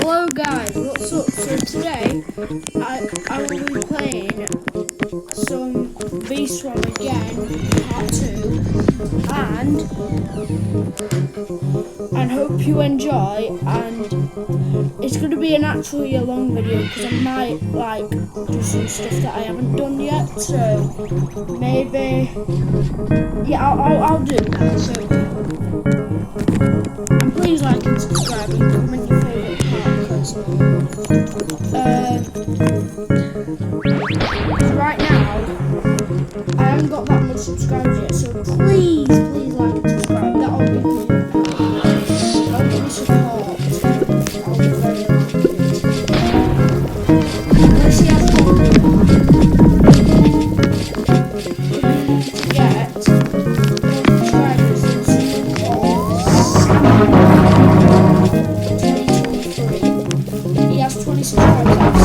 Hello guys, what's up? So today I will be playing some V-Swarm again, part 2, and hope you enjoy. And it's going to be an actually a long video because I might like do some stuff that I haven't done yet. So maybe I'll do that. So and please like and subscribe and comment your favourite part because right now I haven't got that much subscribers yet, so please like and subscribe. That'll be really that'll give me support. I'll be very happy. Let's see how far we get subscribers in 2023. He has 20 subscribers.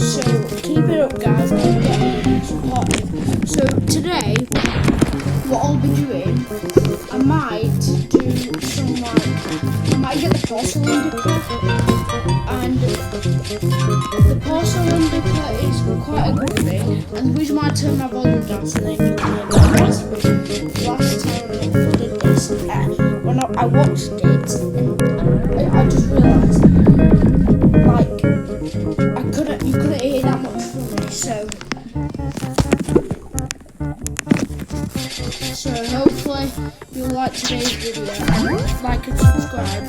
So keep it up, guys, and get supported. So today, what I'll be doing, I might do some I might get the porcelain dipper, and the porcelain dipper is quite a good thing. And the reason why I turned my volume down so then you can hear my voice was last time I did this, when I watched it, and I just realised, like, you couldn't hear that much from me, so hopefully you'll like today's video, like and subscribe.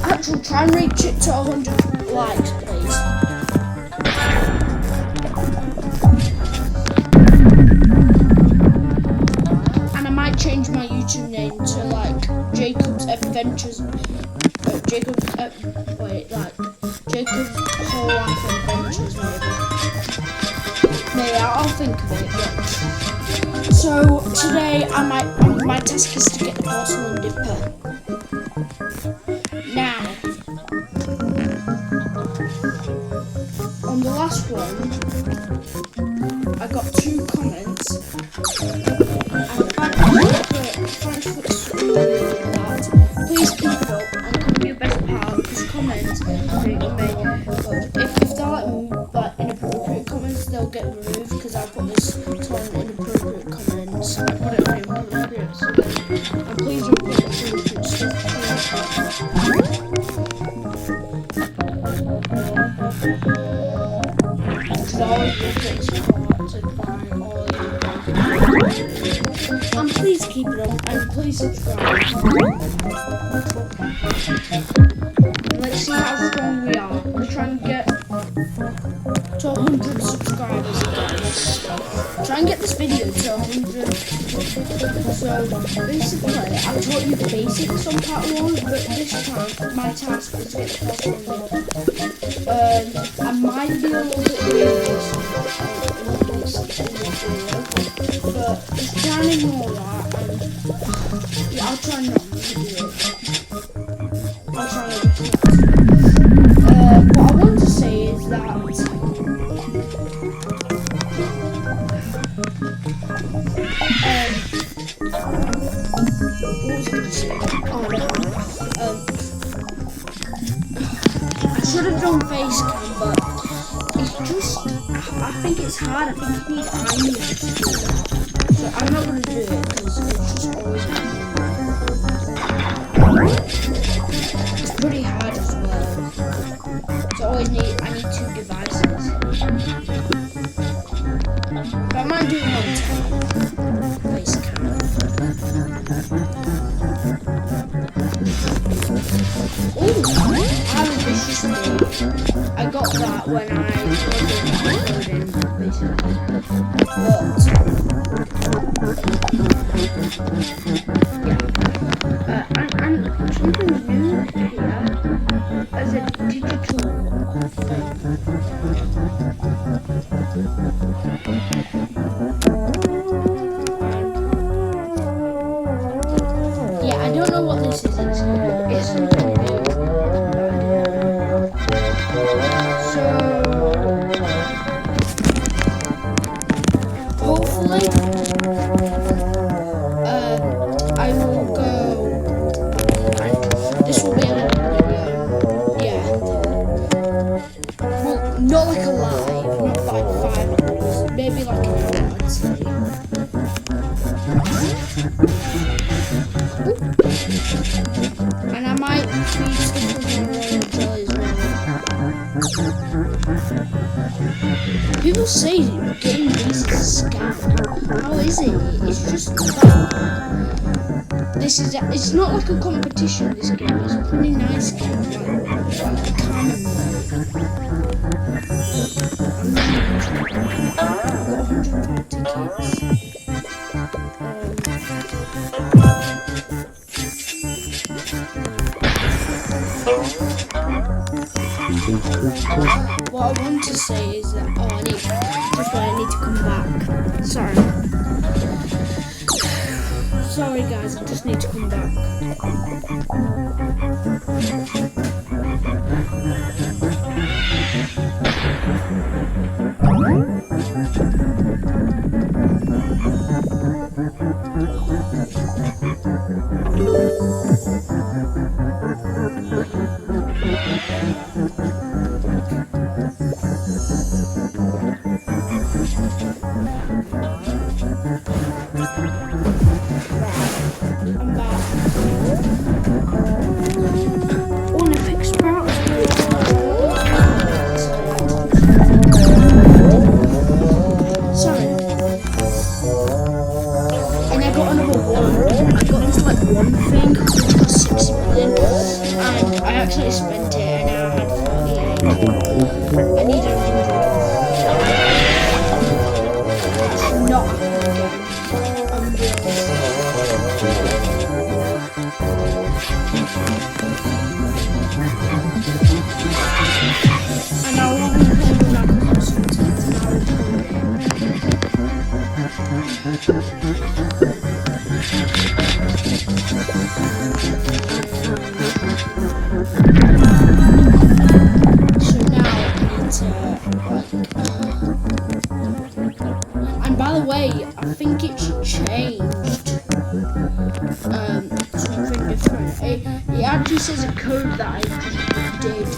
Actually, try and reach it to 100 likes, please. And I might change my YouTube name to like Jacob's Adventures. Jacob's Whole Life Adventures, maybe I'll think of it. Yeah. So today my task is to get the porcelain dipper. Now, on the last one, I got 2 comments. Thanks for that. Please keep it up and comment your best part, because comments make me good. If they're like inappropriate comments, they'll get removed because I put this on inappropriate comments. I put it on inappropriate stuff. And please don't put inappropriate stuff. Because I always get supported by all you. And please keep it up and please subscribe. Let's see how strong we are. We're trying to get to 100 subscribers again. Try and get this video to 100. So basically, I taught you the basics on part 1, but this time my task is to get the porcelain dipper. I might be a little bit weird but just try and ignore that, and yeah, I'll try not to do it. I'll try not to do it. What I want to say is that what was I going to say? I should have done face cam, but it's just, I think it's hard. I think you need eye movement to do that. So I'm not going to do it because it's just always it's pretty hard as well. So I need 2 devices. But I might do it on face cam. Ooh, I'm ambitious. I got that when I was uploading, basically. And something new here as a digital thing. Yeah, I don't know what this is. It's something new. So hopefully say getting these is a scam. How is it? It's just like, it's not like a competition, this game. It's a pretty nice game. Like kind of I've got 105 tickets. What I want to say is that I need to come back. Sorry guys, I just need to come back. Spent it and now I had 48. I need 100. That's not and now I'm going to play with like a consultant and by the way, I think it's changed something different. It actually says a code that I did,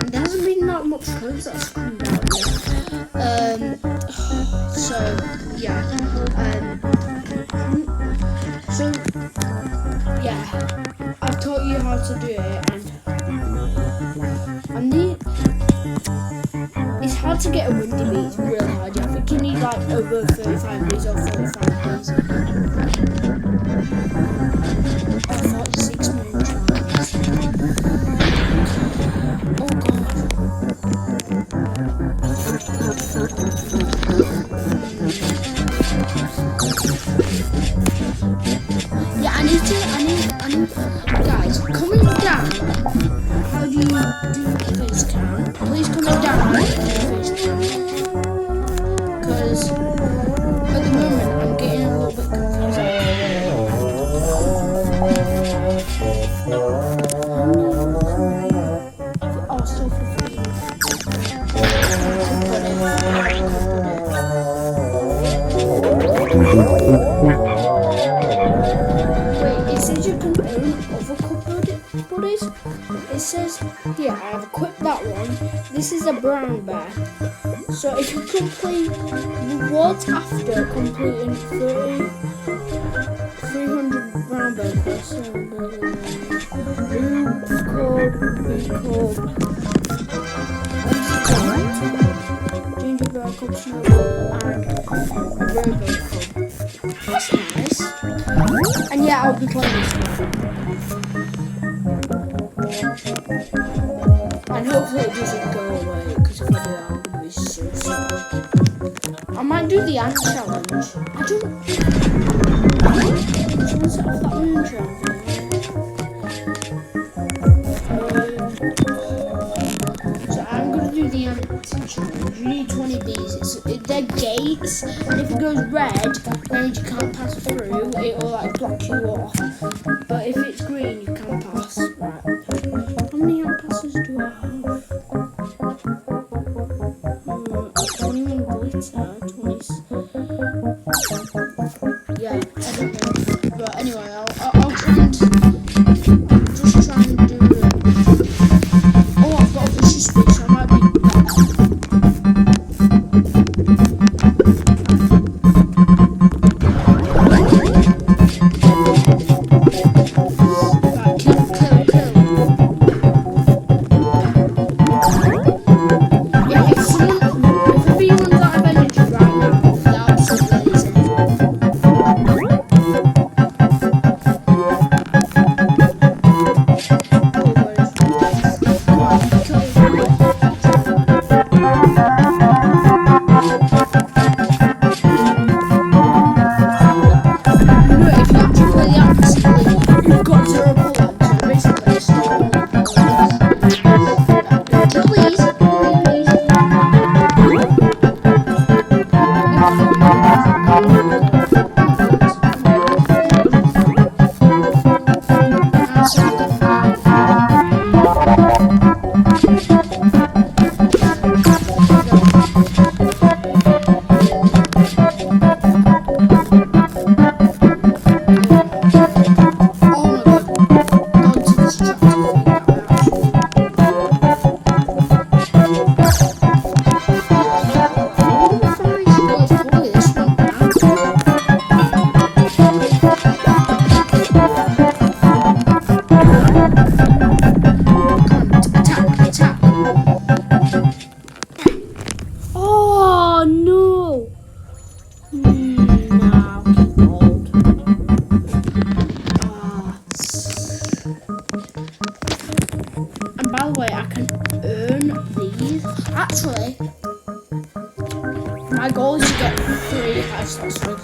and there hasn't been that much codes that's come out yet. So yeah, I've taught you how to do it, and it's hard to get a windy beat. It's really hard. I think you need like over 35 beats or 45 beats. 46 minutes. Oh god. Yeah, I need guys, comment down. How do you do face cam? Please comment down. Because at the moment I'm getting a little bit confused. Oh, still for free. Wait, it says you can own other cup buddies. It says here, I have equipped that one. This is a brown bear. So if you complete rewards after completing 300 brown bear quests, gingerbread cup, snowball, and rainbow cup. That's nice. And yeah, I'll be playing this one. And hopefully it doesn't go away, because if I do that, I'm going to be so sad. I might do the ant challenge. Someone set off that moon train thing. So I'm going to do the ant challenge. You need 20 of these. They're gates, and if it goes red, then you can't pass through. It will like block you off. But if it's green, you can pass. Right. How many ant passes do I have? 21 glitter, 20. Yeah, I don't know. But anyway, I'll try and just try and do it. Oh, I've got a fishy speech, so I might be back. If everyone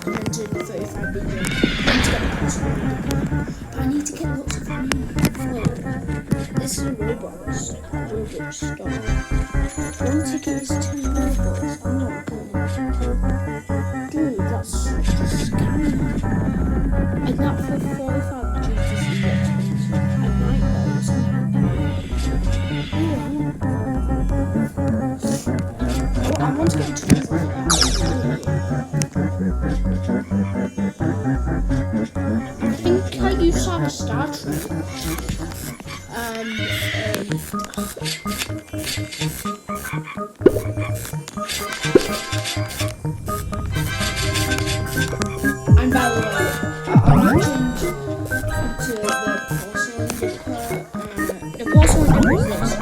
documented 35 billion. I need to get lots of money. Wait, this is a Roblox store. One ticket is 10 Robux. I'm not going. Dude, that's such a scam. And that for 45 G's is expensive. I might buy something. I want to get into this. I think I used to have a Star Trek. And by the way, I mentioned to the porcelain dipper. The porcelain dipper is this.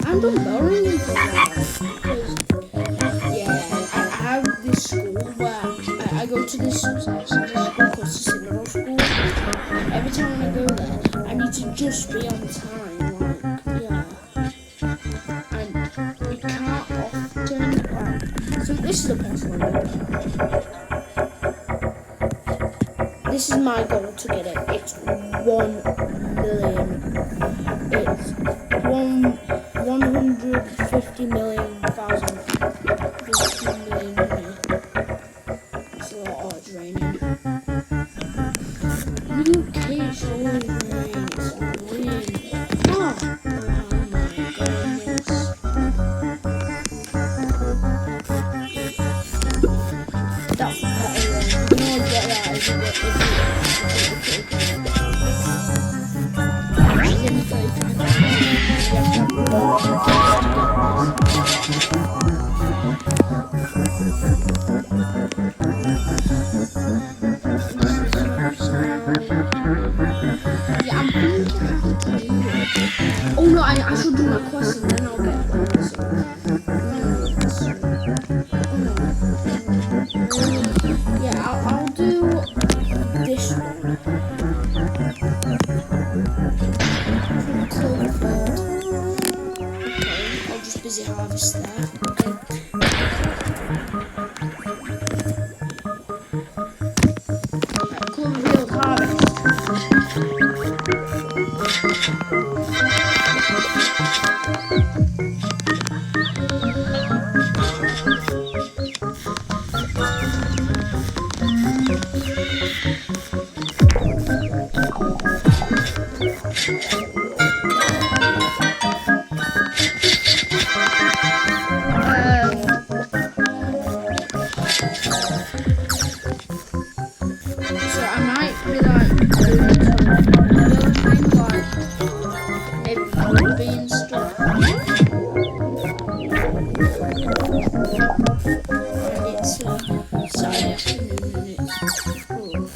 I'm done borrowing them for that because I have this school where I go to this school called Cicero School. Every time I go there, I need to just be on time. And we can't often. So this is the porcelain dipper. This is my goal to get it. It's 1 million. It's 150 million thousand. 50 million money. It's a lot. Oh, it's raining. UK is always rain. It's annoying. Oh my goodness. That's the better one. You know I get that. She's in 35. Yeah, I'm thinking how to do it. Oh no, I should do my quest and then I'll get bonus. Yeah, I'll do this one. Cloverfield. Okay, I'll just busy harvest there. Okay. Cloverfield harvest. So I might be like doing something like maybe movie and stuff. And it's Saturday afternoon and it's cool.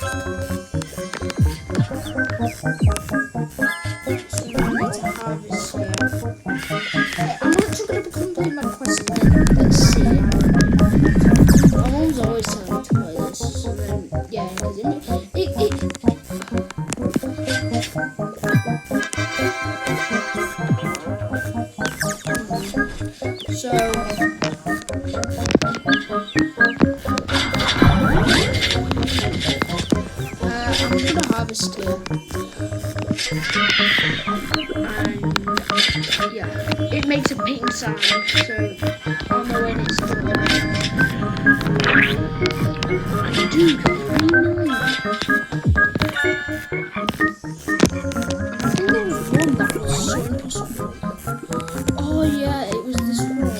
So I need to harvest here. I'm actually going to complete my quest and then let's see. My mom's always telling me to play this, so then yeah, because so I'm gonna harvest here, and yeah, it makes a pink sound, so I'll know when it's done. Dude, 3 million. I think there was one that was so impossible. Oh yeah, it was this one.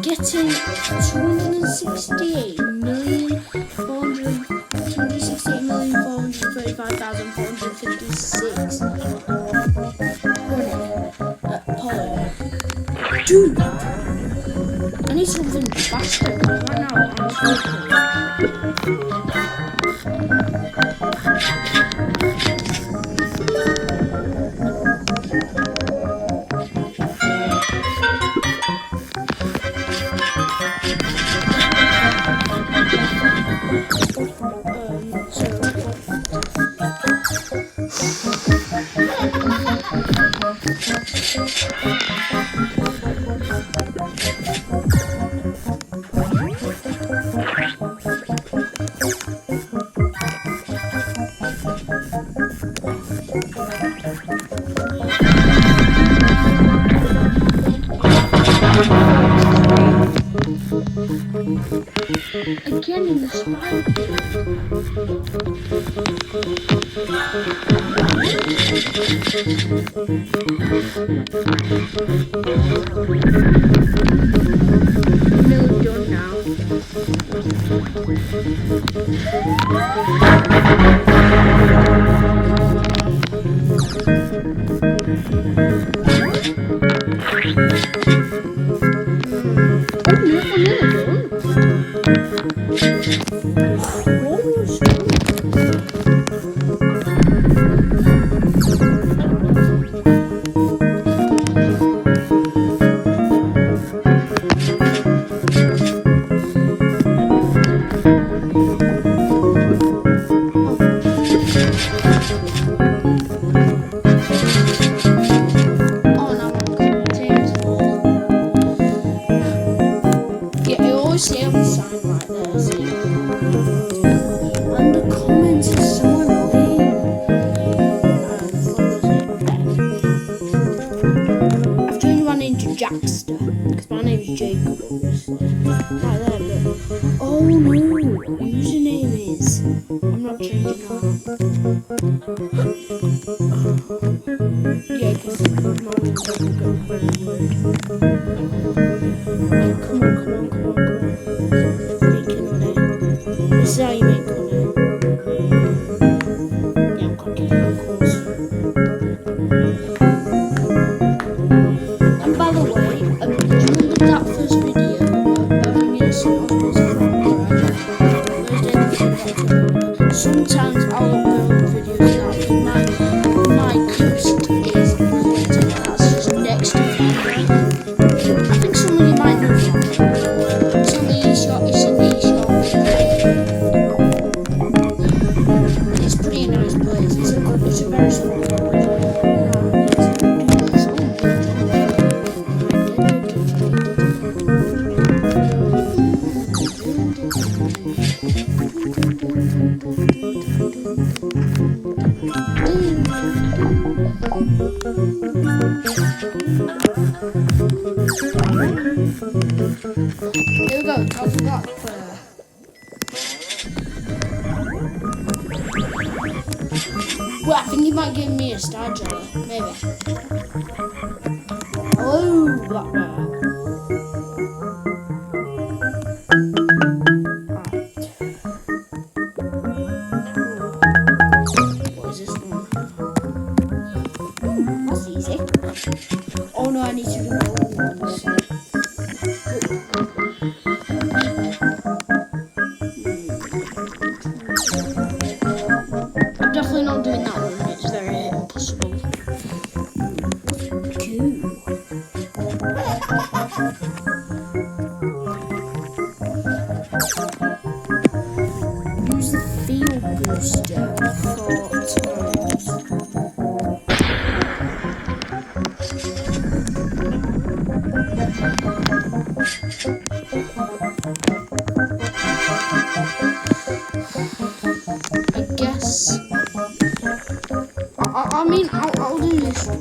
Getting 268,435,456 Dude, I need something faster right now. I'm struggling. Again in the spider. Nearly done now. Say on the sign right there, see? And the comments are so annoying. I've turned my name to Jackster, because my name is Jacob, obviously. Like that, but... Oh no, username is... I'm not changing that. Yeah, because my name doesn't go very weird. Come on. This is how you make money. Yeah, I'm cracking it, of course. And by the way, do you remember that first video of me and Oswald's sometimes I'll upload videos now because my coast is Brighton, that's just next to Canberra. I think some of you might know that. It's in the East Yorkshire. It's a pretty nice place. It's a very small village. Here we go, top of that. Well, I think he might give me a star jelly, maybe. Hello, Black Bear. What is this one? That's easy. Oh no, I need to do all ones. I'm definitely not doing that one. It's very impossible. Use the field booster 4 times. I guess. I mean, I'll do this one.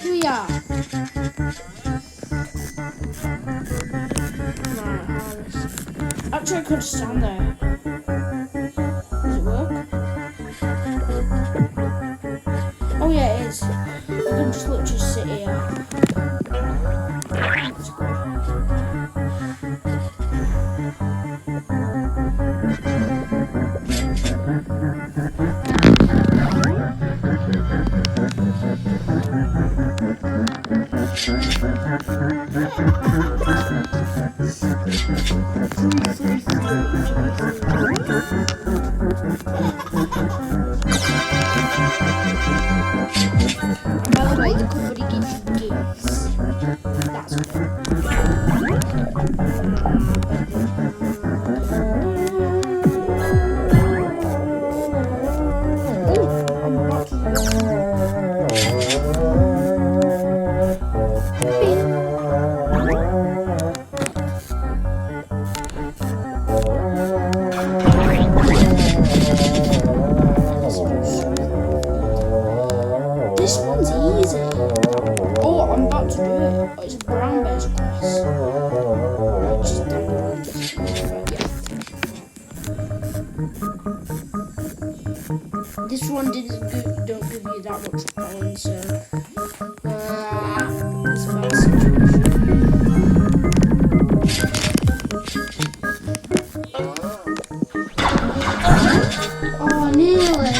Here we are. Actually, I could stand there. Does it work? Oh yeah, it is. I can just literally sit here. That's good. By the way, the company gives you gifts. That's good. This one don't give you that much points, so it's a bad situation. Oh, nearly.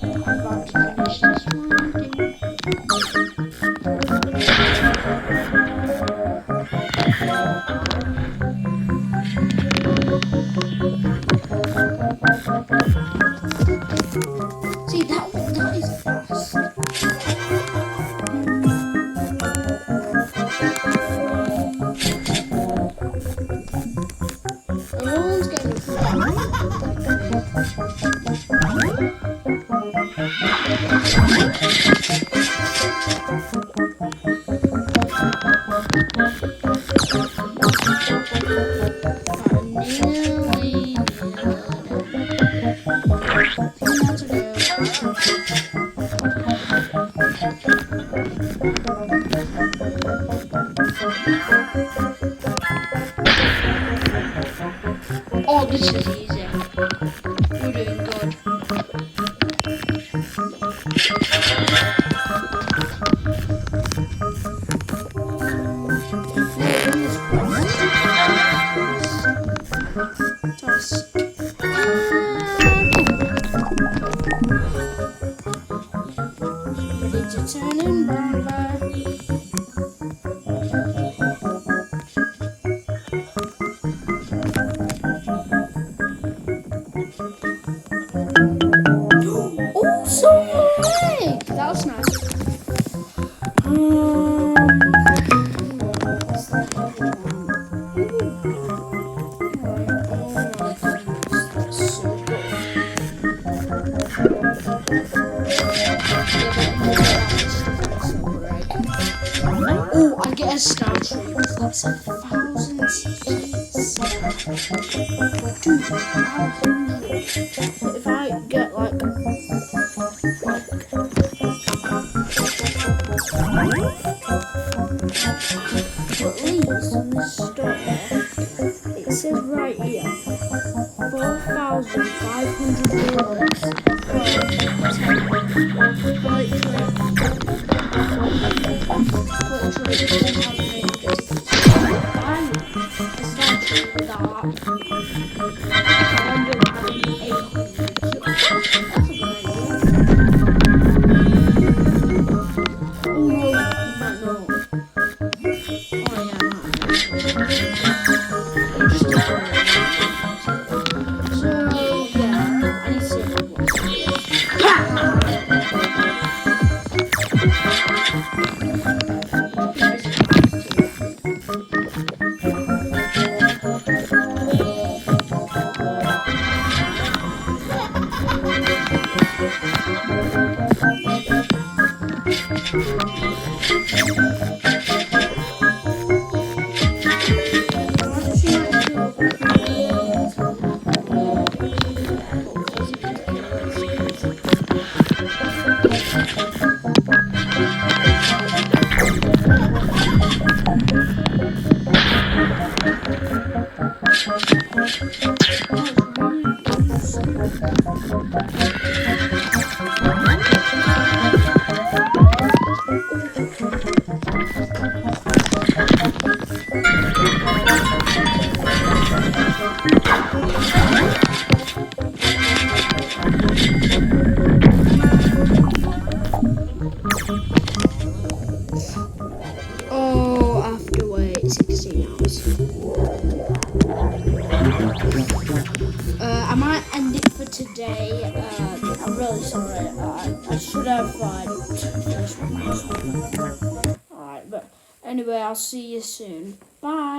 I'm about to finish this one. See, that is fast. Everyone's getting Oh, this is easy. We're doing good. Task. Ready to turn in, Bamba. Oh, so big! That was nice. Oh, I get a star tree because that's 1,000 seeds. 2,000. If I get like at least on the store, it says right here 4,500 blocks Oh, I have to wait 16 hours. I might end it for today. I'm really sorry. I should have finished my Alright, but anyway, I'll see you soon. Bye.